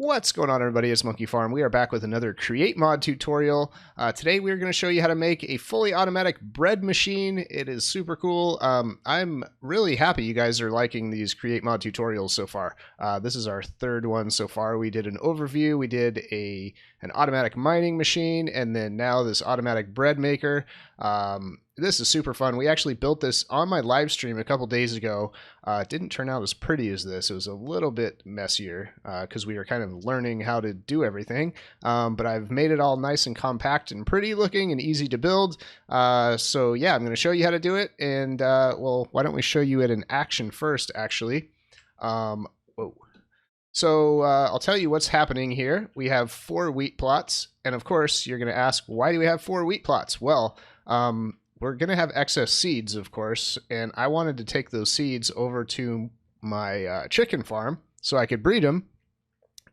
What's going on, everybody? It's Monkeyfarm. We are back with another Create Mod tutorial. Today we're going to show you how to make a fully automatic bread machine. It is super cool. I'm really happy you guys are liking these Create Mod tutorials so far. This is our third one so far. We did an overview, we did an automatic mining machine, and then now this automatic bread maker. This is super fun. We actually built this on my live stream a couple days ago. It didn't turn out as pretty as this. It was a little bit messier because we were kind of learning how to do everything. But I've made it all nice and compact and pretty looking and easy to build. So yeah, I'm going to show you how to do it. And well, why don't we show you it in action first, actually. Whoa. So I'll tell you what's happening here. We have 4 wheat plots. And of course, you're going to ask, why do we have 4 wheat plots? Well, we're going to have excess seeds, of course, and I wanted to take those seeds over to my chicken farm so I could breed them.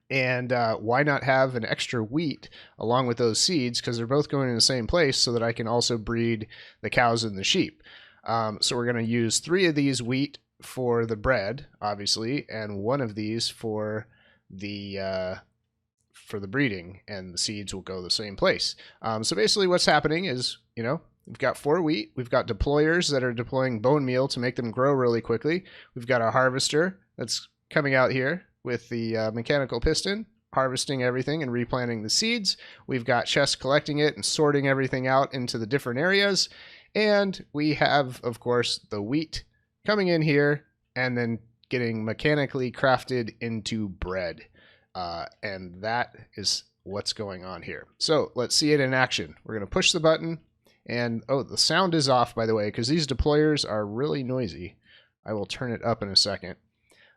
And why not have an extra wheat along with those seeds, because they're both going in the same place, so that I can also breed the cows and the sheep. So we're going to use 3 of these wheat for the bread, obviously, and 1 of these for the breeding, and the seeds will go the same place. So basically what's happening is, you know, we've got 4 wheat. We've got deployers that are deploying bone meal to make them grow really quickly. We've got a harvester that's coming out here with the mechanical piston, harvesting everything and replanting the seeds. We've got chests collecting it and sorting everything out into the different areas. And we have, of course, the wheat coming in here and then getting mechanically crafted into bread. And that is what's going on here. So let's see it in action. We're going to push the button. And, oh, the sound is off, by the way, because these deployers are really noisy. I will turn it up in a second.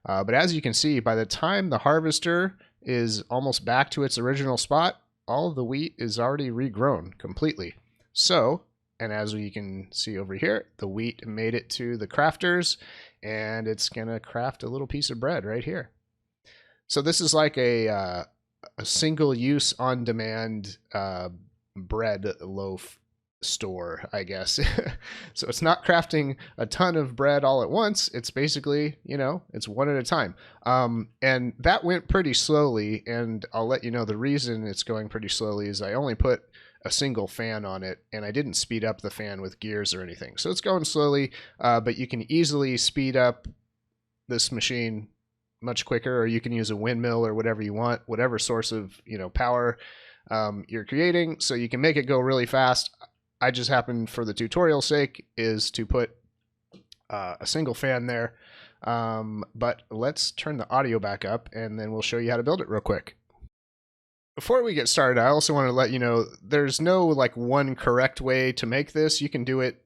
But as you can see, by the time the harvester is almost back to its original spot, all of the wheat is already regrown completely. So, and as we can see over here, the wheat made it to the crafters, and it's going to craft a little piece of bread right here. So this is like a single-use, on-demand bread loaf store, I guess. So it's not crafting a ton of bread all at once. It's basically, you know, it's one at a time. And that went pretty slowly, and I'll let you know the reason it's going pretty slowly is I only put a single fan on it, and I didn't speed up the fan with gears or anything. So it's going slowly, but you can easily speed up this machine much quicker, or you can use a windmill or whatever you want, whatever source of, you know, power you're creating, so you can make it go really fast. I just happened, for the tutorial's sake, is to put a single fan there. But let's turn the audio back up, and then we'll show you how to build it real quick. Before we get started, I also want to let you know there's no like one correct way to make this. You can do it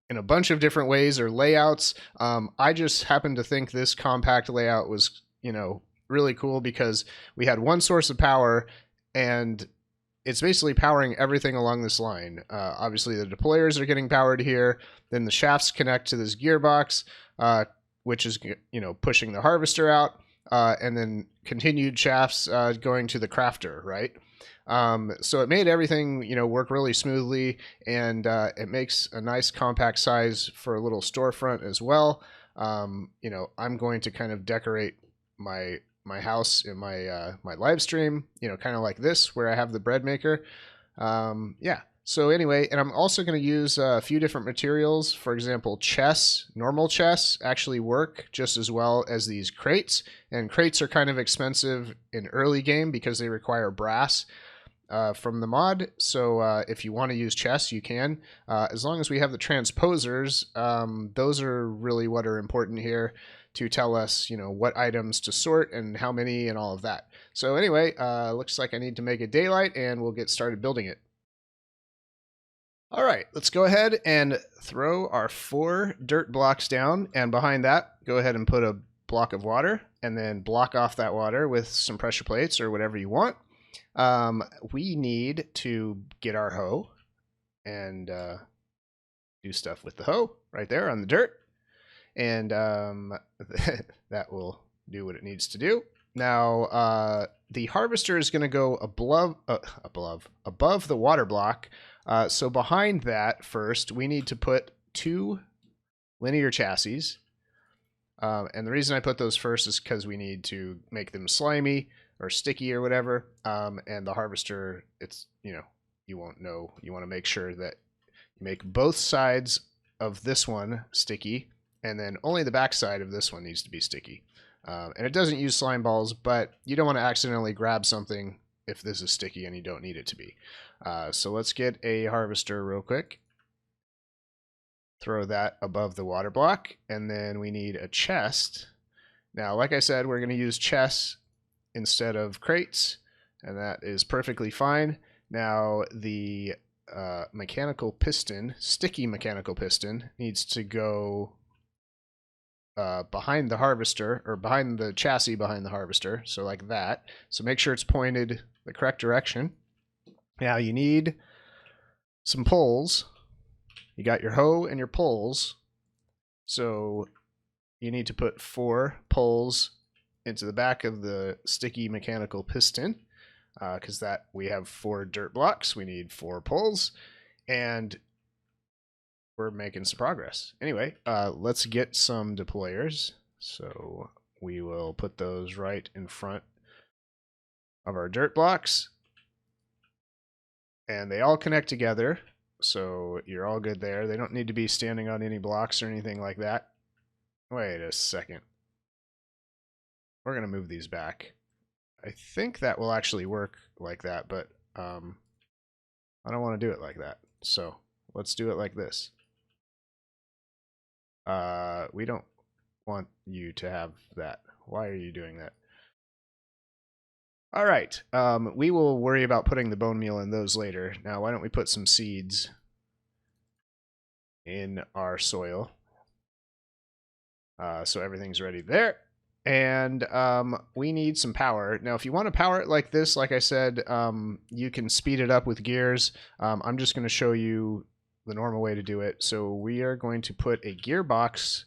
in a bunch of different ways or layouts. I just happened to think this compact layout was, you know, really cool because we had one source of power, and it's basically powering everything along this line. Obviously, the deployers are getting powered here. Then the shafts connect to this gearbox, which is, you know, pushing the harvester out. And then continued shafts going to the crafter, right? So it made everything, you know, work really smoothly, and it makes a nice compact size for a little storefront as well. You know, I'm going to kind of decorate my house in my my live stream, you know, kind of like this, where I have the bread maker. Yeah. So anyway, and I'm also going to use a few different materials. For example, chests, normal chests actually work just as well as these crates. And crates are kind of expensive in early game because they require brass from the mod. So if you want to use chests, you can. As long as we have the transposers, those are really what are important here to tell us, you know, what items to sort and how many and all of that. So anyway, looks like I need to make it daylight, and we'll get started building it. All right, let's go ahead and throw our 4 dirt blocks down, and behind that, go ahead and put a block of water, and then block off that water with some pressure plates or whatever you want. We need to get our hoe and do stuff with the hoe right there on the dirt. And that will do what it needs to do. Now, the harvester is going to go above the water block. So behind that, first, we need to put 2 linear chassis. And the reason I put those first is because we need to make them slimy, or sticky or whatever. And the harvester, it's, you won't know. You want to make sure that you make both sides of this one sticky, and then only the back side of this one needs to be sticky. And it doesn't use slime balls, but you don't want to accidentally grab something if this is sticky and you don't need it to be. So let's get a harvester real quick. Throw that above the water block, and then we need a chest. Now, like I said, we're going to use chests instead of crates, and that is perfectly fine. Now, the mechanical piston, sticky mechanical piston, needs to go behind the harvester, or behind the chassis behind the harvester, so like that. So make sure it's pointed the correct direction. Now you need some poles. You got your hoe and your poles, so you need to put 4 poles into the back of the sticky mechanical piston, because that we have 4 dirt blocks. We need 4 poles, and we're making some progress. Anyway, let's get some deployers. So we will put those right in front of our dirt blocks, and they all connect together. So you're all good there. They don't need to be standing on any blocks or anything like that. Wait a second. We're going to move these back. I think that will actually work like that, but I don't want to do it like that. So let's do it like this. We don't want you to have that. Why are you doing that? All right. We will worry about putting the bone meal in those later. Now, why don't we put some seeds in our soil? So everything's ready there. And we need some power. Now, if you want to power it like this, like I said, you can speed it up with gears. I'm just going to show you the normal way to do it. So we are going to put a gearbox,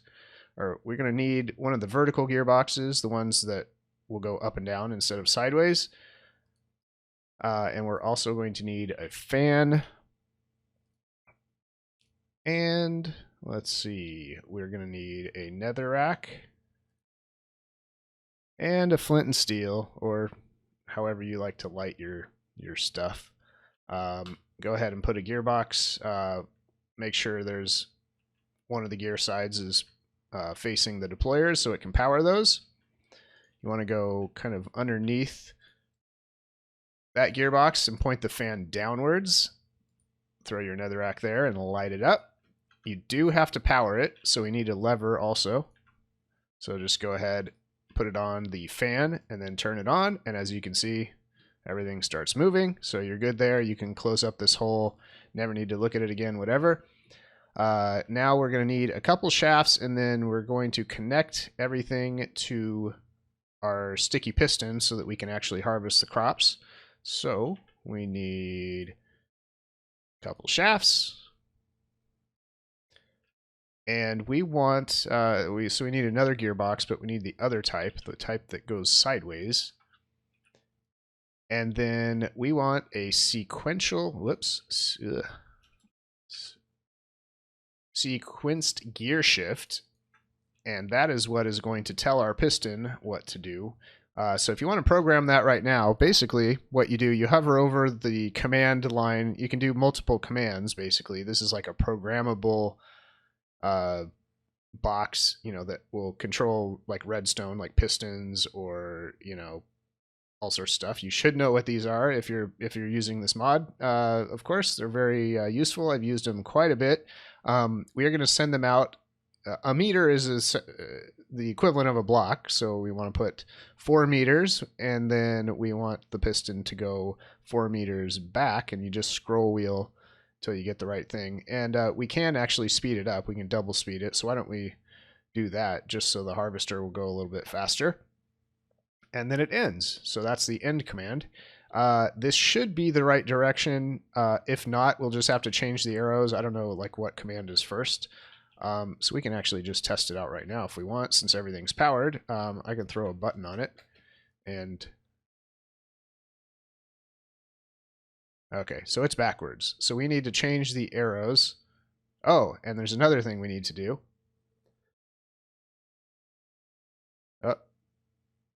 or we're going to need one of the vertical gearboxes, the ones that will go up and down instead of sideways. And we're also going to need a fan. And let's see, we're going to need a netherrack and a flint and steel, or however you like to light your stuff. Go ahead and put a gearbox. Make sure there's one of the gear sides is facing the deployers so it can power those. You want to go kind of underneath that gearbox and point the fan downwards. Throw your netherrack there and light it up. You do have to power it, so we need a lever also. So just go ahead, put it on the fan, and then turn it on. And as you can see, everything starts moving. So you're good there. You can close up this hole. Never need to look at it again, whatever. Now we're going to need a couple shafts, and then we're going to connect everything to our sticky piston so that we can actually harvest the crops. So we need a couple shafts. And we want, so we need another gearbox, but we need the other type, the type that goes sideways. And then we want a sequential, sequenced gear shift. And that is what is going to tell our piston what to do. So if you want to program that right now, basically what you do, you hover over the command line. You can do multiple commands, basically. This is like a programmable box, that will control like redstone, like pistons, or all sorts of stuff. You should know what these are if you're using this mod. Of course, they're very useful. I've used them quite a bit. We are going to send them out. A meter is the equivalent of a block, so we want to put 4 meters, and then we want the piston to go 4 meters back, and you just scroll wheel until you get the right thing. And we can actually speed it up. We can double speed it, so why don't we do that just so the harvester will go a little bit faster. And then it ends. So that's the end command. This should be the right direction. If not, we'll just have to change the arrows. I don't know like what command is first. So we can actually just test it out right now if we want, since everything's powered. I can throw a button on it. And okay, so it's backwards. So we need to change the arrows. Oh, and there's another thing we need to do. Oh,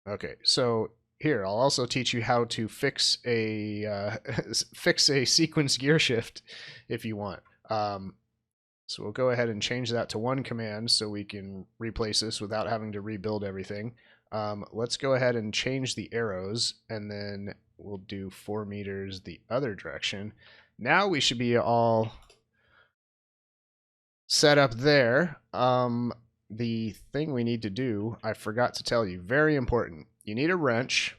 okay, so here, I'll also teach you how to fix a fix a sequence gear shift if you want. So we'll go ahead and change that to one command so we can replace this without having to rebuild everything. Let's go ahead and change the arrows, and then we'll do 4 meters the other direction. Now we should be all set up there. The thing we need to do, I forgot to tell you, very important. You need a wrench,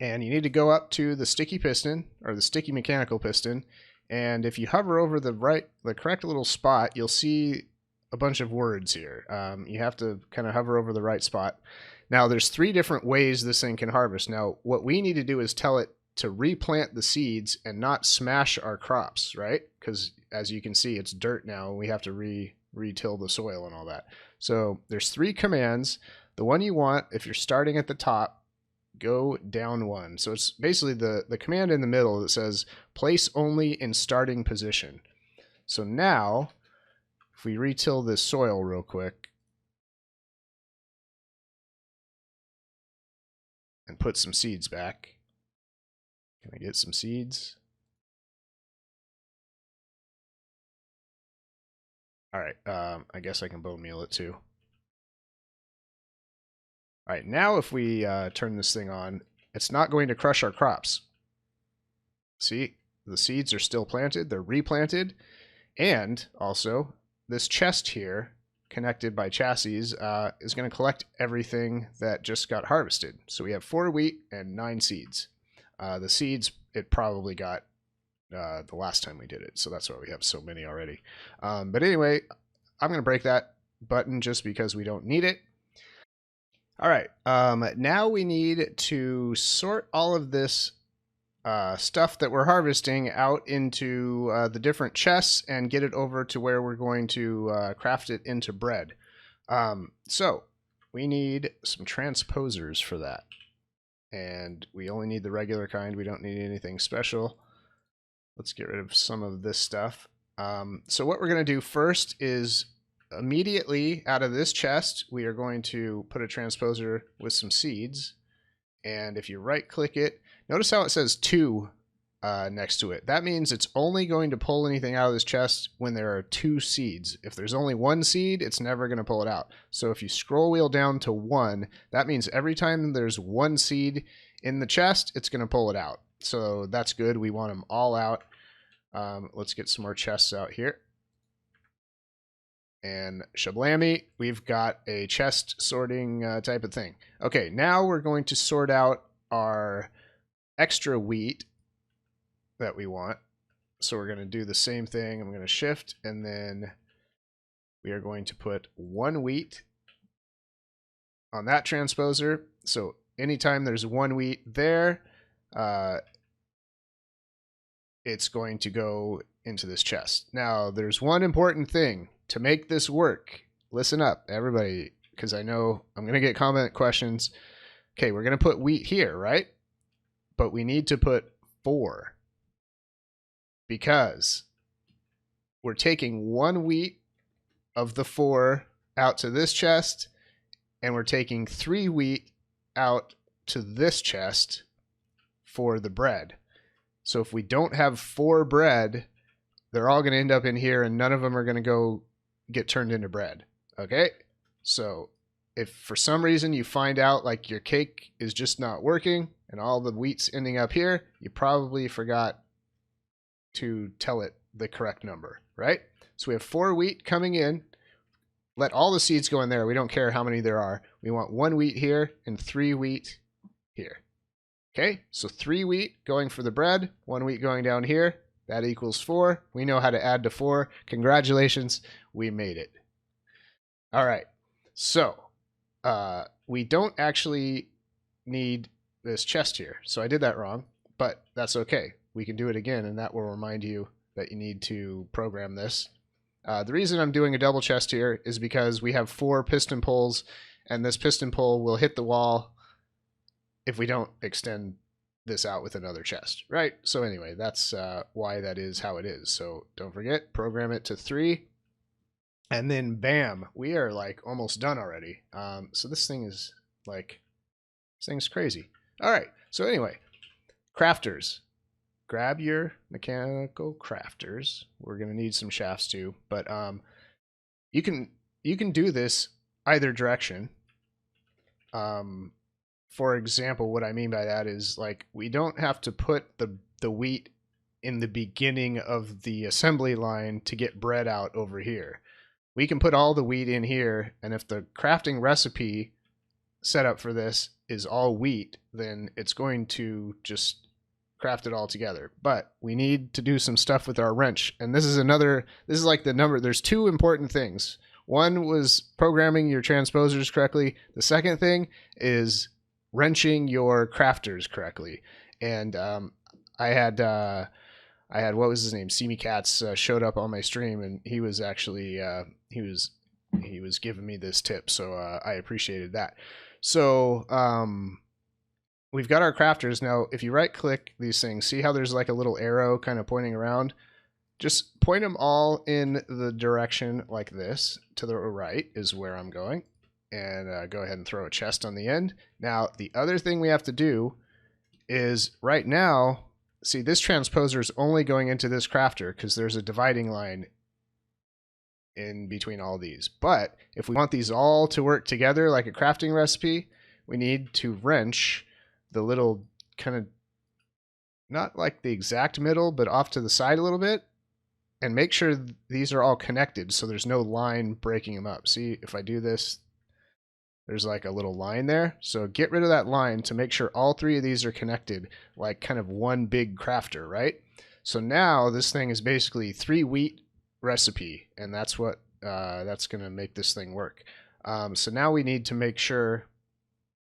and you need to go up to the sticky piston, or the sticky mechanical piston, and if you hover over the correct little spot, you'll see a bunch of words here. You have to kind of hover over the right spot. Now, there's 3 different ways this thing can harvest. Now, what we need to do is tell it to replant the seeds and not smash our crops, right? Because as you can see, it's dirt now, and we have to re-till the soil and all that. So there's 3 commands. The one you want, if you're starting at the top, go down 1. So it's basically the command in the middle that says place only in starting position. So now, if we re-till this soil real quick and put some seeds back. Can I get some seeds? All right, I guess I can bone meal it too. All right, now if we turn this thing on, it's not going to crush our crops. See, the seeds are still planted, they're replanted, and also this chest here, connected by chassis, is going to collect everything that just got harvested. So we have 4 wheat and 9 seeds. The seeds, it probably got the last time we did it, so that's why we have so many already. But anyway, I'm going to break that button just because we don't need it. All right, now we need to sort all of this stuff that we're harvesting out into the different chests and get it over to where we're going to craft it into bread. So we need some transposers for that. And we only need the regular kind. We don't need anything special. Let's get rid of some of this stuff. So what we're going to do first is immediately out of this chest, we are going to put a transposer with some seeds. And if you right click it, notice how it says 2 next to it. That means it's only going to pull anything out of this chest when there are 2 seeds. If there's only 1 seed, it's never going to pull it out. So if you scroll wheel down to 1, that means every time there's 1 seed in the chest, it's going to pull it out. So that's good. We want them all out. Let's get some more chests out here. And shablammy, we've got a chest sorting type of thing. Okay, now we're going to sort out our extra wheat that we want. So we're going to do the same thing. I'm going to shift, and then we are going to put 1 wheat on that transposer. So anytime there's 1 wheat there, it's going to go into this chest. Now, there's one important thing to make this work. Listen up, everybody, because I know I'm going to get comment questions. Okay, we're going to put wheat here, right? But we need to put 4. Because we're taking 1 wheat of the 4 out to this chest, and we're taking 3 wheat out to this chest for the bread. So if we don't have 4 bread, they're all going to end up in here, and none of them are going to go get turned into bread. Okay? So if for some reason you find out like your cake is just not working and all the wheat's ending up here, you probably forgot to tell it the correct number, right? So we have 4 wheat coming in. Let all the seeds go in there. We don't care how many there are. We want 1 wheat here and 3 wheat here. Okay, so 3 wheat going for the bread, 1 wheat going down here. That equals 4. We know how to add to 4. Congratulations, we made it. All right, so we don't actually need this chest here. So I did that wrong, but that's okay. We can do it again, and that will remind you that you need to program this. The reason I'm doing a double chest here is because we have 4 piston pulls, and this piston pull will hit the wall if we don't extend this out with another chest, right? So anyway, that's why that is how it is. So don't forget, program it to 3, and then bam, we are like almost done already. So this thing is like This thing's crazy. All right. So anyway, crafters. Grab your mechanical crafters. We're gonna need some shafts too, but you can do this either direction. For example, what I mean by that is like we don't have to put the wheat in the beginning of the assembly line to get bread out over here. We can put all the wheat in here, and if the crafting recipe setup for this is all wheat, then it's going to just craft it all together. But we need to do some stuff with our wrench, and this is like the number. There's two important things. One was programming your transposers correctly. The second thing is wrenching your crafters correctly. And I had what was his name? Simi Cats showed up on my stream, and he was actually he was giving me this tip, so I appreciated that. So we've got our crafters now. If you right click these things, see how there's like a little arrow kind of pointing around? Just point them all in the direction like this. To the right is where I'm going. And go ahead and throw a chest on the end. Now, the other thing we have to do is right now, see, this transposer is only going into this crafter because there's a dividing line in between all these. But if we want these all to work together like a crafting recipe, we need to wrench the little kind of, not like the exact middle, but off to the side a little bit, and make sure these are all connected so there's no line breaking them up. See, if I do this, there's like a little line there. So get rid of that line to make sure all three of these are connected like kind of one big crafter, right? So now this thing is basically 3 wheat recipe, and that's what that's going to make this thing work. So now we need to make sure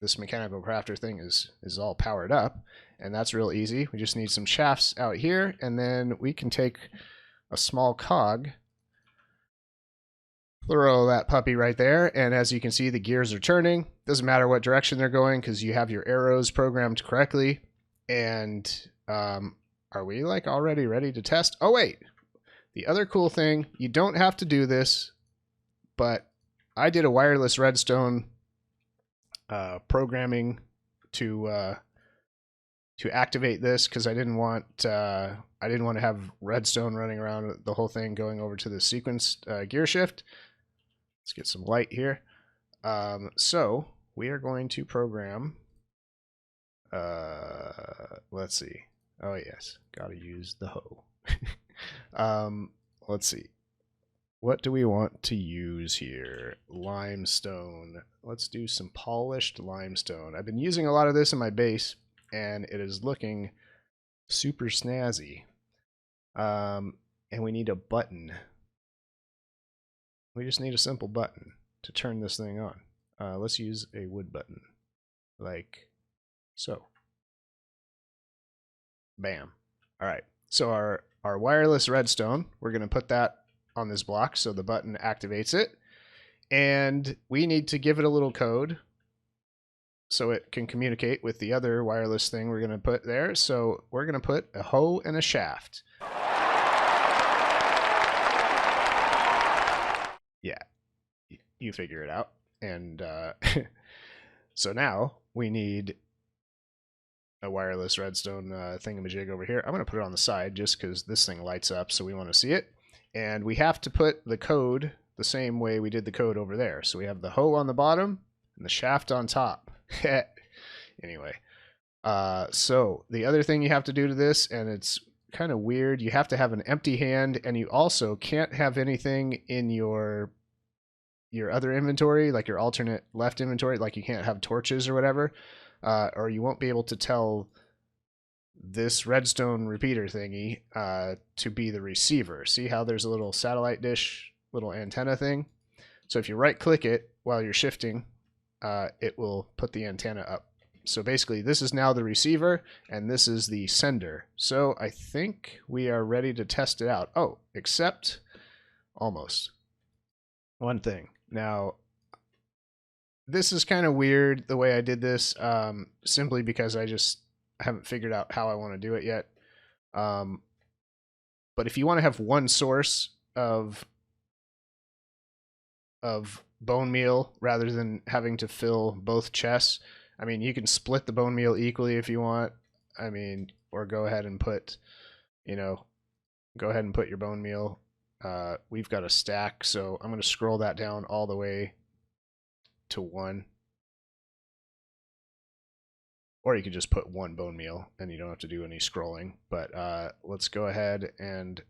this mechanical crafter thing is all powered up, and that's real easy. We just need some shafts out here, and then we can take a small cog, throw that puppy right there, and as you can see, the gears are turning. Doesn't matter what direction they're going because you have your arrows programmed correctly. And are we like already ready to test? Oh wait, the other cool thing, you don't have to do this, but I did a wireless redstone programming to activate this because I didn't want to have redstone running around the whole thing going over to the sequenced gear shift. Let's get some light here. So we are going to program. Let's see. Oh yes, gotta use the hoe. Let's see. What do we want to use here? Limestone. Let's do some polished limestone. I've been using a lot of this in my base, and it is looking super snazzy. And we need a button. We just need a simple button to turn this thing on. Let's use a wood button, like so. Bam. All right. So our wireless redstone, we're going to put that on this block so the button activates it. And we need to give it a little code so it can communicate with the other wireless thing we're going to put there. So we're going to put a hoe and a shaft. Yeah, you figure it out. And so now we need a wireless redstone thingamajig over here. I'm going to put it on the side just because this thing lights up, so we want to see it. And we have to put the code the same way we did the code over there. So we have the hoe on the bottom and the shaft on top. Anyway, so the other thing you have to do to this, and it's kind of weird, you have to have an empty hand, and you also can't have anything in your other inventory, like your alternate left inventory, like you can't have torches or whatever, or you won't be able to tell this redstone repeater thingy to be the receiver. See how there's a little satellite dish, little antenna thing? So if you right click it while you're shifting, it will put the antenna up. So basically this is now the receiver and this is the sender. So I think we are ready to test it out. Oh, except almost one thing. Now this is kind of weird the way I did this, simply because I haven't figured out how I want to do it yet. But if you want to have one source of bone meal rather than having to fill both chests, I mean, you can split the bone meal equally if you want. I mean, or go ahead and put, go ahead and put your bone meal. We've got a stack, so I'm going to scroll that down all the way to 1. Or you could just put 1 bone meal and you don't have to do any scrolling. But let's go ahead and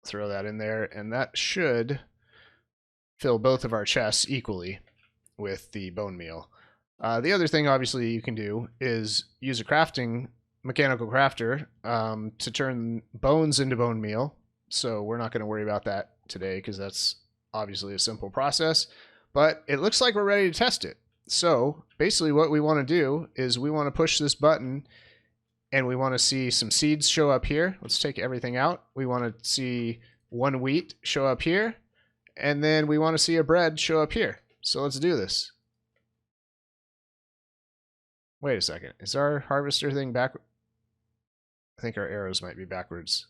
throw that in there, and that should fill both of our chests equally with the bone meal. The other thing, obviously, you can do is use a mechanical crafter to turn bones into bone meal. So we're not going to worry about that today because that's obviously a simple process. But it looks like we're ready to test it. So basically what we want to do is we want to push this button and we want to see some seeds show up here. Let's take everything out. We want to see 1 wheat show up here. And then we want to see a bread show up here. So let's do this. Wait a second. Is our harvester thing back? I think our arrows might be backwards.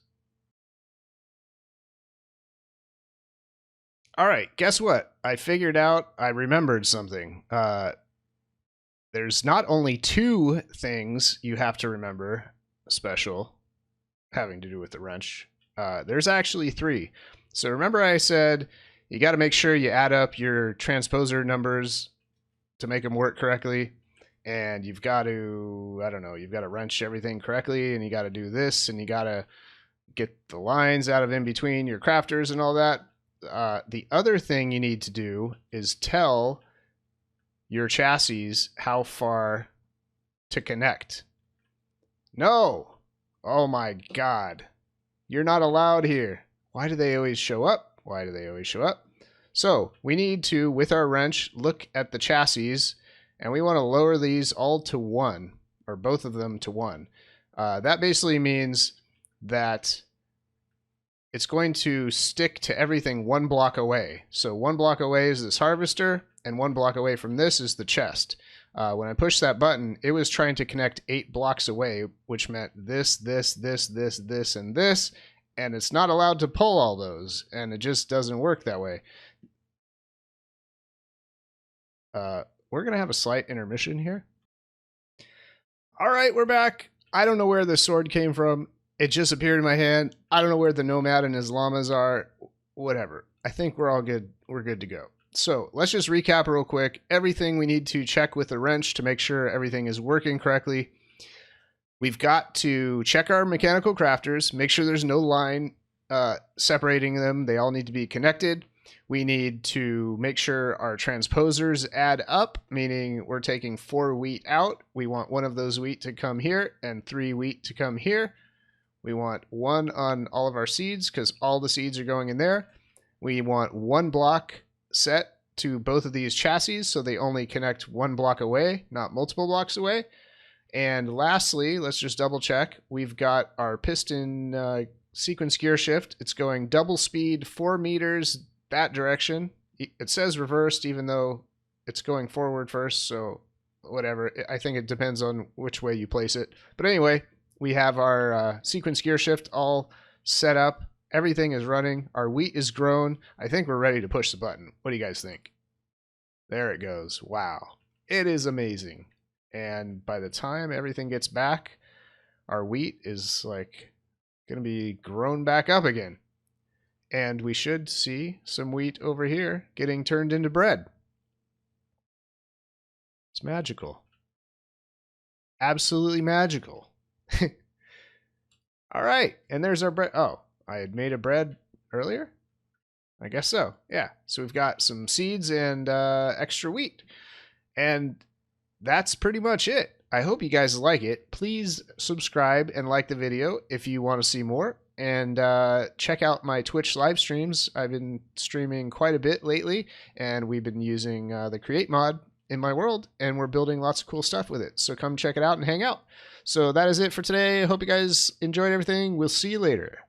All right, guess what? I remembered something. There's not only 2 things you have to remember special having to do with the wrench. There's actually 3. So remember I said you got to make sure you add up your transposer numbers to make them work correctly. And you've got to, you've got to wrench everything correctly, and you got to do this, and you got to get the lines out of in between your crafters and all that. The other thing you need to do is tell your chassis how far to connect. No! Oh my God. You're not allowed here. Why do they always show up? Why do they always show up? So we need to, with our wrench, look at the chassis, and we want to lower these all to 1, or both of them to 1. That basically means that it's going to stick to everything 1 block away. So 1 block away is this harvester, and 1 block away from this is the chest. When I pushed that button, it was trying to connect 8 blocks away, which meant this, this, this, this, this, and this, and it's not allowed to pull all those, and it just doesn't work that way. We're going to have a slight intermission here. All right, we're back. I don't know where the sword came from. It just appeared in my hand. I don't know where the nomad and his llamas are. Whatever. I think we're all good. We're good to go. So let's just recap real quick. Everything we need to check with the wrench to make sure everything is working correctly. We've got to check our mechanical crafters, make sure there's no line separating them. They all need to be connected. We need to make sure our transposers add up, meaning we're taking 4 wheat out. We want 1 of those wheat to come here and 3 wheat to come here. We want 1 on all of our seeds because all the seeds are going in there. We want 1 block set to both of these chassis so they only connect 1 block away, not multiple blocks away. And lastly, let's just double check. We've got our piston sequence gear shift. It's going double speed, 4 meters that direction. It says reversed even though it's going forward first, so whatever. I think it depends on which way you place it. But anyway, we have our sequence gear shift all set up. Everything is running. Our wheat is grown. I think we're ready to push the button. What do you guys think? There it goes. Wow. It is amazing. And by the time everything gets back, our wheat is like going to be grown back up again. And we should see some wheat over here getting turned into bread. It's magical. Absolutely magical. All right. And there's our bread. Oh, I had made a bread earlier? I guess so. Yeah. So we've got some seeds and extra wheat. And that's pretty much it. I hope you guys like it. Please subscribe and like the video if you want to see more. And check out my Twitch live streams. I've been streaming quite a bit lately, and we've been using the Create mod in my world, and we're building lots of cool stuff with it. So come check it out and hang out. So that is it for today. I hope you guys enjoyed everything. We'll see you later.